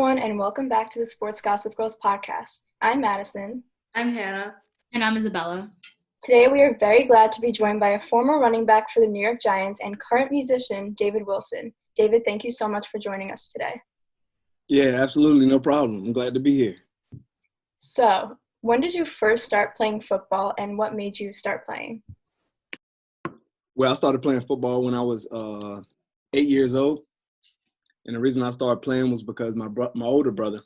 everyone, and welcome back to the Sports Gossip Girls podcast. I'm Madison. I'm Hannah. And I'm Isabella. Today we are very glad to be joined by a former running back for the New York Giants and current musician, David Wilson. David, thank you so much for joining us today. Yeah, absolutely. No problem. I'm glad to be here. So, when did you first start playing football, and what made you start playing? Well, I started playing football when I was 8 years old. And the reason I started playing was because my older brother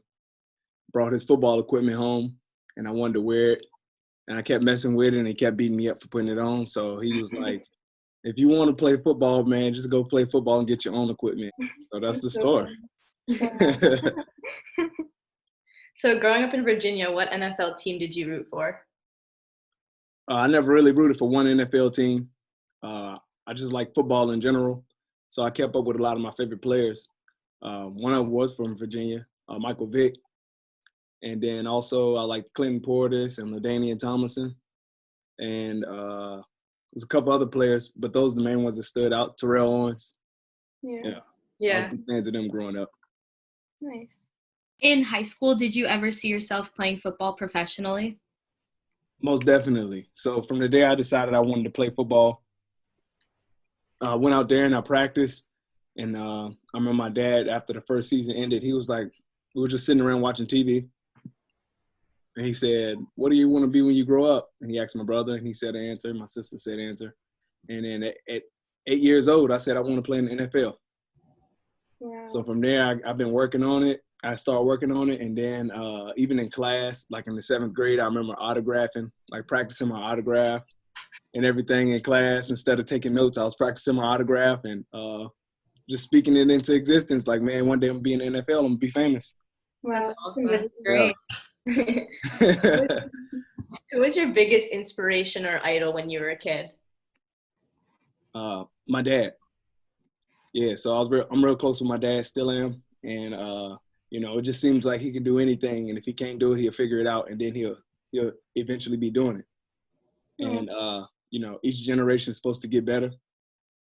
brought his football equipment home, and I wanted to wear it. And I kept messing with it, and he kept beating me up for putting it on. So he was like, if you want to play football, man, just go play football and get your own equipment. So that's the story. So growing up in Virginia, what NFL team did you root for? I never really rooted for one NFL team. I just like football in general. So I kept up with a lot of my favorite players. One of them was from Virginia, Michael Vick. And then also I like Clinton Portis and LaDainian Tomlinson. And there's a couple other players, but those are the main ones that stood out. Terrell Owens. Yeah. I was big fans of them growing up. Nice. In high school, did you ever see yourself playing football professionally? Most definitely. So from the day I decided I wanted to play football, I went out there and I practiced. And I remember my dad, after the first season ended, he was like, we were just sitting around watching TV. And he said, what do you want to be when you grow up? And he asked my brother, and he said answer. My sister said answer. And then at 8 years old, I said I want to play in the NFL. Wow. So from there, I've been working on it. I started working on it. And then even in class, like in the 7th grade, I remember autographing, like practicing my autograph and everything in class. Instead of taking notes, I was practicing my autograph and just speaking it into existence. Like, man, one day I'm going to be in the NFL. I'm going to be famous. Wow. That's awesome. Great. Who was your biggest inspiration or idol when you were a kid? My dad. Yeah, so I'm real close with my dad, still am. And, it just seems like he can do anything. And if he can't do it, he'll figure it out. And then he'll eventually be doing it. And, each generation is supposed to get better.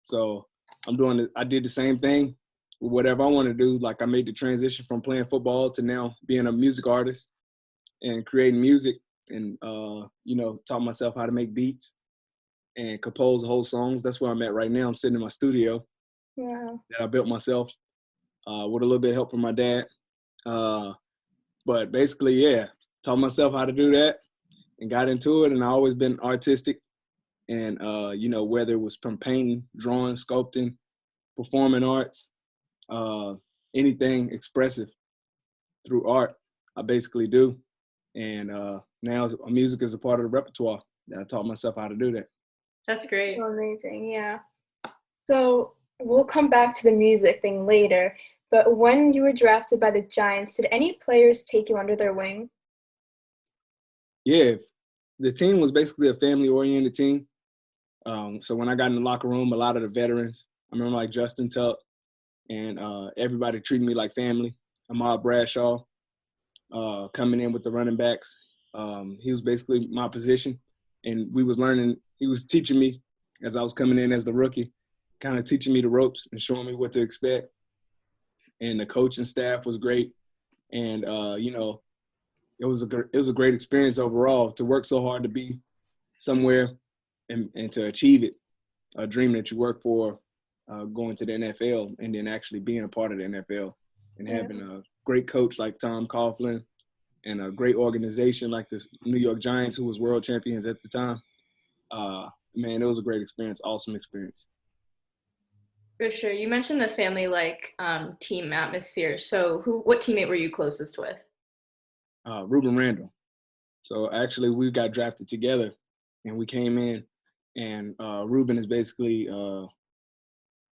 So I did the same thing with whatever I want to do. Like I made the transition from playing football to now being a music artist and creating music and, taught myself how to make beats and compose whole songs. That's where I'm at right now. I'm sitting in my studio that I built myself with a little bit of help from my dad. But basically, taught myself how to do that and got into it. And I've always been artistic. And, whether it was from painting, drawing, sculpting, performing arts, anything expressive through art, I basically do. And now music is a part of the repertoire. I taught myself how to do that. That's great. Oh, amazing, yeah. So we'll come back to the music thing later, but when you were drafted by the Giants, did any players take you under their wing? Yeah, the team was basically a family-oriented team. So when I got in the locker room, a lot of the veterans, I remember like Justin Tuck, and everybody treated me like family. Ahmad Bradshaw coming in with the running backs. He was basically my position, and we was learning. He was teaching me as I was coming in as the rookie, kind of teaching me the ropes and showing me what to expect. And the coaching staff was great, and it was a great experience overall to work so hard to be somewhere and to achieve it, a dream that you work for, going to the NFL and then actually being a part of the NFL and having a great coach like Tom Coughlin and a great organization like the New York Giants, who was world champions at the time. Man, it was a great experience, awesome experience. For sure. You mentioned the family team atmosphere. So what teammate were you closest with? Ruben Randall. So actually we got drafted together and we came in, and Ruben is basically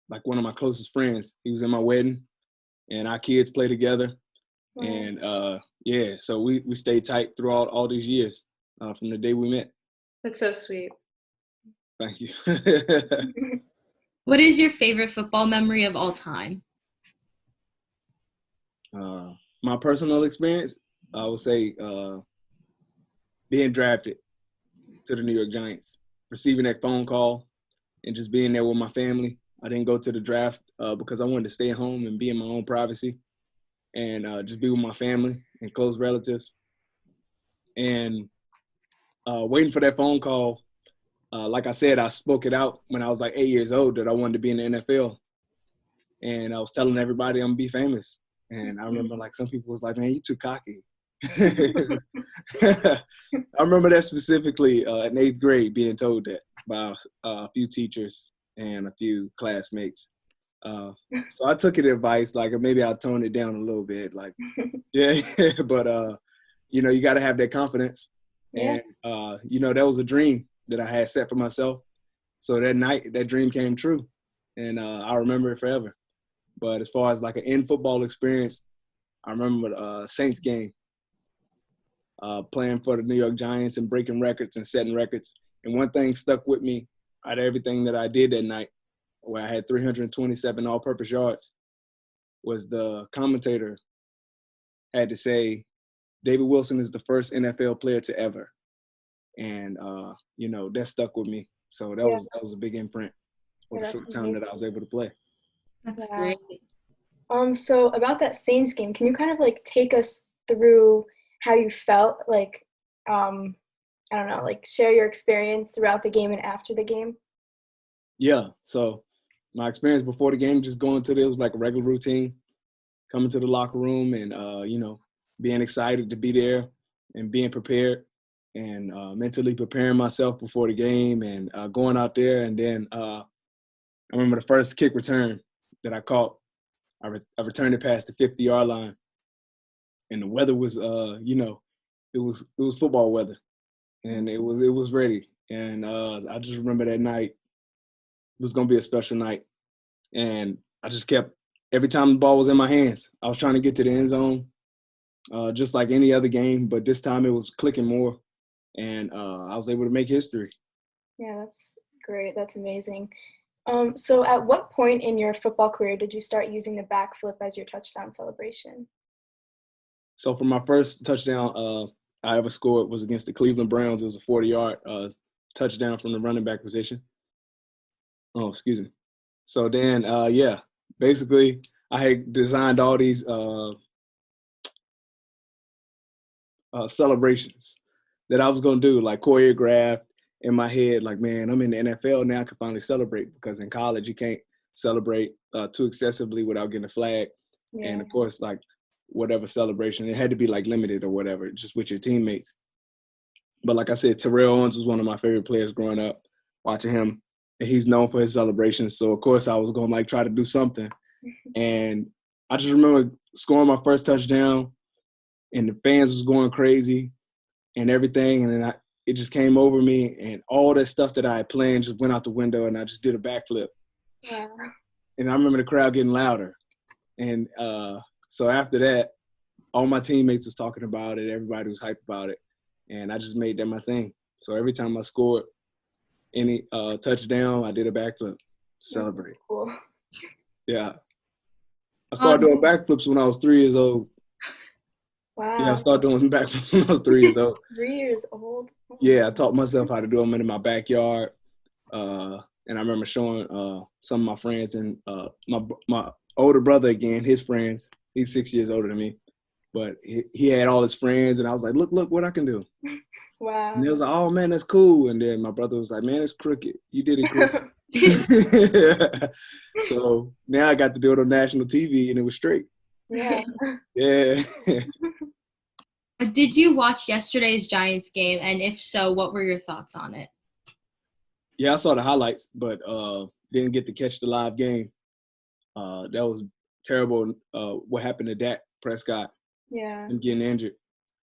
like one of my closest friends. He was in my wedding and our kids play together. Wow. And so we stayed tight throughout all these years from the day we met. That's so sweet. Thank you. What is your favorite football memory of all time? My personal experience, I would say being drafted to the New York Giants, receiving that phone call and just being there with my family. I didn't go to the draft because I wanted to stay at home and be in my own privacy. and just be with my family and close relatives. And waiting for that phone call, like I said, I spoke it out when I was like 8 years old that I wanted to be in the NFL. And I was telling everybody I'm gonna be famous. And I remember like some people was like, man, you too cocky. I remember that specifically in 8th grade being told that by a few teachers and a few classmates. So I took it advice, like maybe I'll tone it down a little bit, like, yeah, but you know, you got to have that confidence. Yeah. And, you know, that was a dream that I had set for myself. So that night, that dream came true. And I remember it forever. But as far as like an in football experience, I remember Saints game, playing for the New York Giants and breaking records and setting records. And one thing stuck with me out of everything that I did that night, where I had 327 all-purpose yards, was the commentator had to say, David Wilson is the first NFL player to ever. And, you know, that stuck with me. So that was a big imprint for the short time that I was able to play. That's Wow. great. So about that Saints game, can you kind of like take us through how you felt? Like, I don't know, like share your experience throughout the game and after the game? Yeah. So my experience before the game, just going to this was like a regular routine, coming to the locker room and, you know, being excited to be there and being prepared and mentally preparing myself before the game and going out there. And then I remember the first kick return that I caught, I returned it past the 50-yard line. And the weather was, you know, it was football weather. And it was ready. And I just remember that night, it was going to be a special night. And I just kept, every time the ball was in my hands, I was trying to get to the end zone, just like any other game. But this time it was clicking more. And I was able to make history. Yeah, that's great. That's amazing. So at what point in your football career did you start using the backflip as your touchdown celebration? So for my first touchdown I ever scored was against the Cleveland Browns. It was a 40-yard touchdown from the running back position. Oh, excuse me. So then, yeah, basically I had designed all these celebrations that I was going to do, like choreographed in my head, like, man, I'm in the NFL now, I can finally celebrate, because in college you can't celebrate too excessively without getting a flag. Yeah. And of course, like whatever celebration, it had to be like limited or whatever, just with your teammates. But like I said, Terrell Owens was one of my favorite players growing up, watching him. And he's known for his celebrations. So of course I was going to like try to do something. And I just remember scoring my first touchdown and the fans was going crazy and everything. And then it just came over me, and all that stuff that I had planned just went out the window, and I just did a backflip. Wow. And I remember the crowd getting louder. And so after that, all my teammates was talking about it. Everybody was hyped about it. And I just made that my thing. So every time I scored any touchdown, I did a backflip to celebrate. Cool. Yeah. I started doing backflips when I was 3 years old. Wow. Yeah, I started doing backflips when I was 3 years old. 3 years old? Oh, Yeah, I taught myself how to do them in my backyard. And I remember showing some of my friends and my older brother again, his friends. He's 6 years older than me. But he had all his friends, and I was like, look what I can do. Wow. And they was like, oh, man, that's cool. And then my brother was like, man, it's crooked. You did it crooked. So now I got to do it on national TV, and it was straight. Yeah. Yeah. Did you watch yesterday's Giants game? And if so, what were your thoughts on it? Yeah, I saw the highlights, but didn't get to catch the live game. That was terrible what happened to Dak Prescott. Yeah. Him getting injured.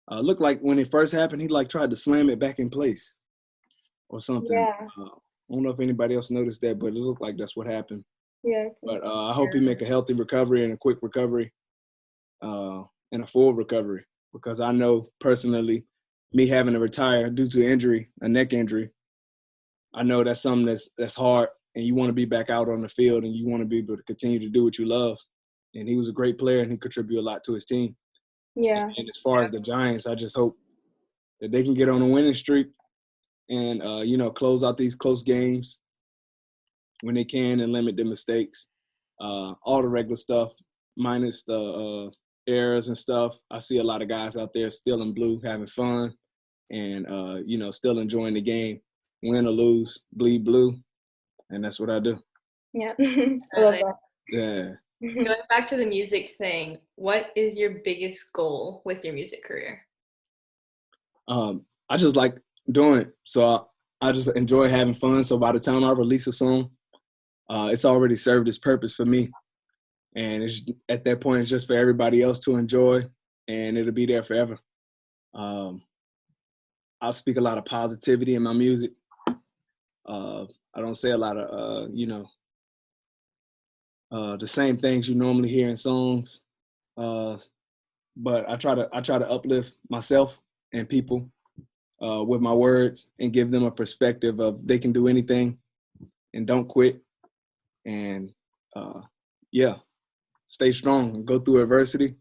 Looked like when it first happened, he like tried to slam it back in place or something. Yeah. I don't know if anybody else noticed that, but it looked like that's what happened. Yeah. But I hope he make a healthy recovery and a quick recovery and a full recovery, because I know personally, me having to retire due to injury, a neck injury, I know that's something that's hard, and you want to be back out on the field and you want to be able to continue to do what you love. And he was a great player, and he contributed a lot to his team. Yeah. And as far as the Giants, I just hope that they can get on a winning streak and, you know, close out these close games when they can and limit the mistakes. All the regular stuff minus the eras and stuff, I see a lot of guys out there still in blue, having fun, and still enjoying the game, win or lose, bleed blue, and that's what I do. Yeah, I love that. Yeah. Going back to the music thing, what is your biggest goal with your music career? I just like doing it, so I just enjoy having fun. So by the time I release a song, it's already served its purpose for me, and at that point, it's just for everybody else to enjoy, and it'll be there forever. I speak a lot of positivity in my music. I don't say a lot of the same things you normally hear in songs, but I try to uplift myself and people with my words and give them a perspective of they can do anything and don't quit, and stay strong and go through adversity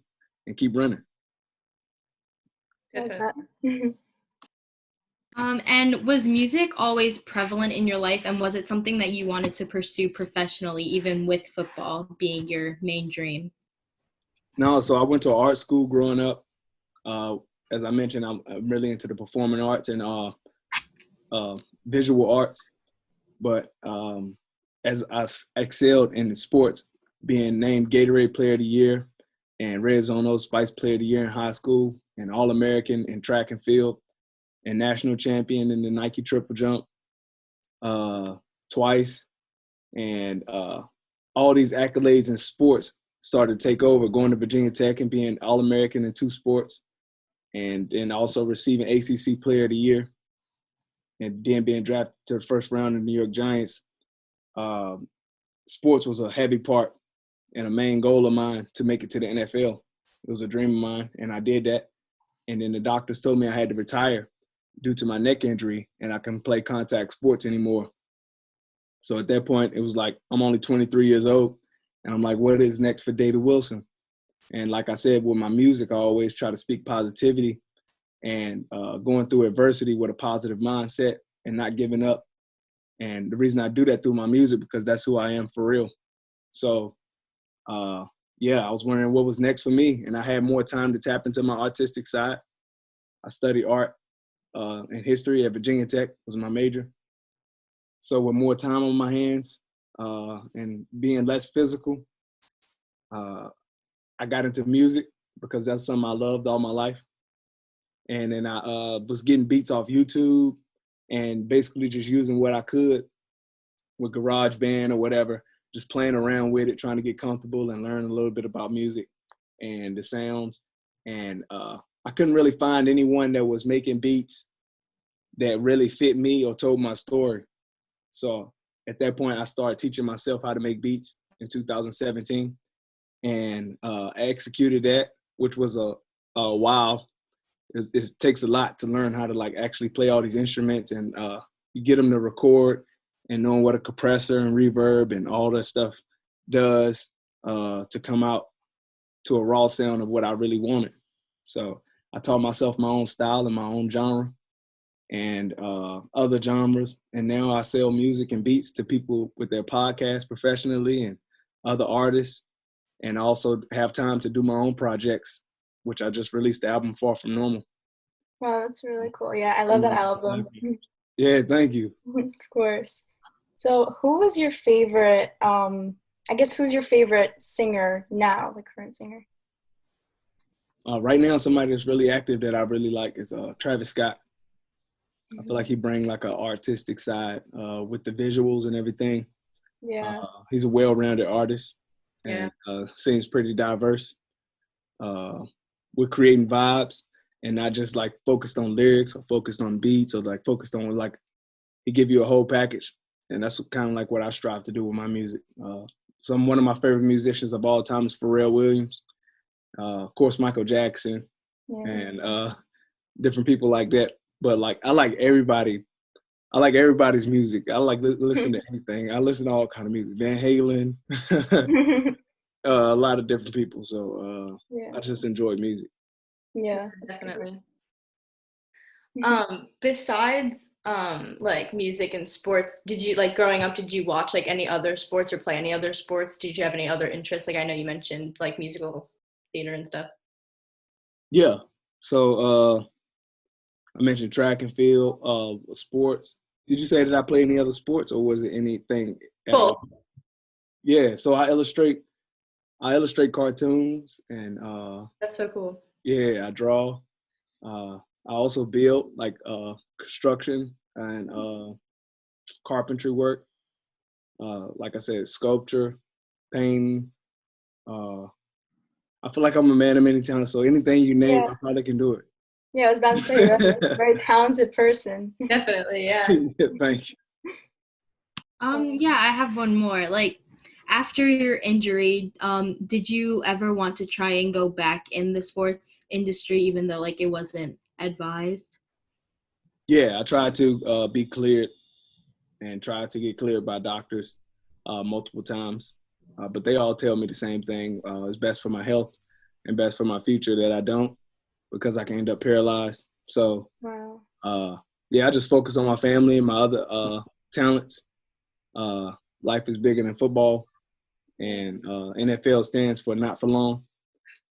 and keep running. And was music always prevalent in your life, and was it something that you wanted to pursue professionally, even with football being your main dream? No, so I went to art school growing up. As I mentioned, I'm really into the performing arts and visual arts. But as I excelled in the sports, being named Gatorade Player of the Year and Red Zone Old Spice Player of the Year in high school, and All-American in track and field, and national champion in the Nike triple jump twice, and all these accolades in sports started to take over, going to Virginia Tech and being All-American in 2 sports, and then also receiving ACC Player of the Year, and then being drafted to the first round of the New York Giants. Sports was a heavy part and a main goal of mine to make it to the NFL. It was a dream of mine, and I did that. And then the doctors told me I had to retire due to my neck injury, and I couldn't play contact sports anymore. So at that point, it was like, I'm only 23 years old, and I'm like, what is next for David Wilson? And like I said, with my music, I always try to speak positivity and going through adversity with a positive mindset and not giving up. And the reason I do that through my music, because that's who I am for real. So, I was wondering what was next for me, and I had more time to tap into my artistic side. I studied art and history at Virginia Tech, was my major. So with more time on my hands and being less physical, I got into music because that's something I loved all my life. And then I was getting beats off YouTube and basically just using what I could with GarageBand or whatever, just playing around with it, trying to get comfortable and learn a little bit about music and the sounds. And I couldn't really find anyone that was making beats that really fit me or told my story. So at that point, I started teaching myself how to make beats in 2017. And I executed that, which was a while. It takes a lot to learn how to like actually play all these instruments, and you get them to record and knowing what a compressor and reverb and all that stuff does to come out to a raw sound of what I really wanted. So I taught myself my own style and my own genre and other genres. And now I sell music and beats to people with their podcasts professionally and other artists, and also have time to do my own projects, which I just released the album Far From Normal. Wow, that's really cool. Yeah, I love that album. Yeah, thank you. Of course. So who was your favorite, who's your favorite singer now, the current singer? Right now, somebody that's really active that I really like is Travis Scott. I feel like he brings like an artistic side with the visuals and everything. Yeah. He's a well-rounded artist and seems pretty diverse. We're creating vibes and not just like focused on lyrics or focused on beats or like focused on like he give you a whole package. And that's kind of like what I strive to do with my music. So one of my favorite musicians of all time is Pharrell Williams. Of course, Michael Jackson and different people like that. But like, I like everybody. I like everybody's music. I like listen to anything. I listen to all kind of music. Van Halen, a lot of different people. So I just enjoy music. Yeah, definitely. Besides like music and sports, did you like growing up, did you watch like any other sports or play any other sports? Did you have any other interests? Like I know you mentioned like musical theater and stuff. Yeah. So I mentioned track and field, sports. Did you say that I play any other sports, or was it anything at Cool. all? Yeah. So I illustrate cartoons, and That's so cool. yeah, I draw. I also build like construction and carpentry work. Like I said, sculpture, painting. I feel like I'm a man of many talents, so anything you name, Yeah. I probably can do it. Yeah, I was about to say, you're a very talented person. Definitely, yeah. Thank you. Yeah, I have one more. Like, after your injury, did you ever want to try and go back in the sports industry, even though like it wasn't advised? Yeah, I tried to be cleared and tried to get cleared by doctors multiple times, but they all tell me the same thing: it's best for my health and best for my future that I don't, because I can end up paralyzed. So, Wow. yeah, I just focus on my family and my other talents. Life is bigger than football, and NFL stands for not for long.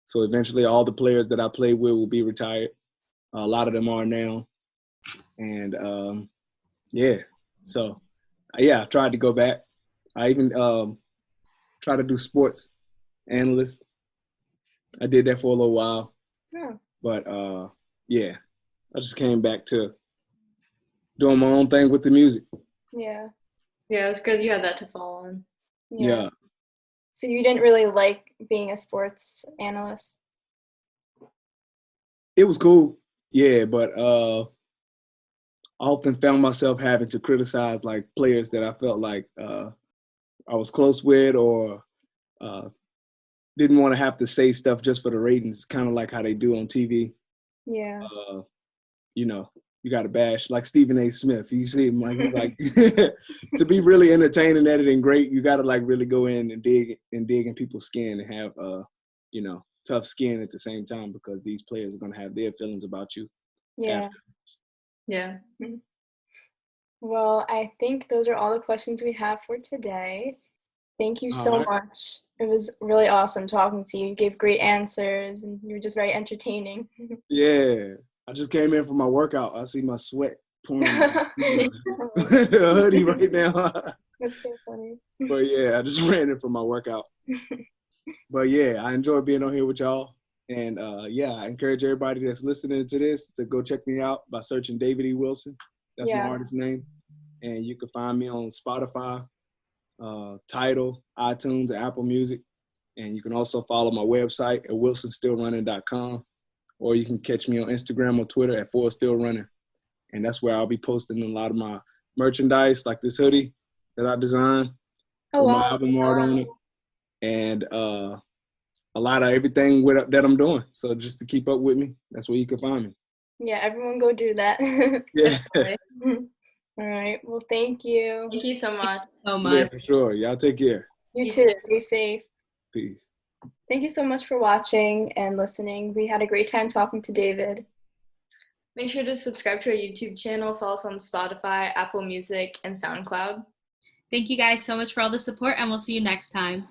So eventually, all the players that I played with will be retired. A lot of them are now, and yeah. So yeah, I tried to go back. I even tried to do sports analyst. I did that for a little while, Yeah. but yeah, I just came back to doing my own thing with the music. Yeah. Yeah, it's good you had that to fall on. Yeah. So you didn't really like being a sports analyst? It was cool, yeah, but I often found myself having to criticize like players that I felt like I was close with, or didn't want to have to say stuff just for the ratings, kind of like how they do on TV. Yeah. You know, you got to bash like Stephen A. Smith. You see him like he's like to be really entertaining at it and great. You got to like really go in and dig in people's skin and have you know, tough skin at the same time, because these players are gonna have their feelings about you. Yeah. Yeah. Well, I think those are all the questions we have for today. Thank you so much. It was really awesome talking to you. You gave great answers, and you were just very entertaining. Yeah, I just came in from my workout. I see my sweat pouring a hoodie right now. That's so funny. But yeah, I just ran in from my workout. But yeah, I enjoy being on here with y'all. And yeah, I encourage everybody that's listening to this to go check me out by searching David E. Wilson. That's my artist name. And you can find me on Spotify, Tidal, iTunes, and Apple Music. And you can also follow my website at wilsonstillrunning.com. Or you can catch me on Instagram or Twitter at ForStillRunning. And that's where I'll be posting a lot of my merchandise, like this hoodie that I designed with my album art on it. And a lot of everything that I'm doing. So just to keep up with me, that's where you can find me. Yeah, everyone go do that. Yeah. All right. Well, thank you. Thank you so much. Yeah, for sure. Y'all take care. You too. Stay safe. Peace. Thank you so much for watching and listening. We had a great time talking to David. Make sure to subscribe to our YouTube channel, follow us on Spotify, Apple Music, and SoundCloud. Thank you guys so much for all the support, and we'll see you next time.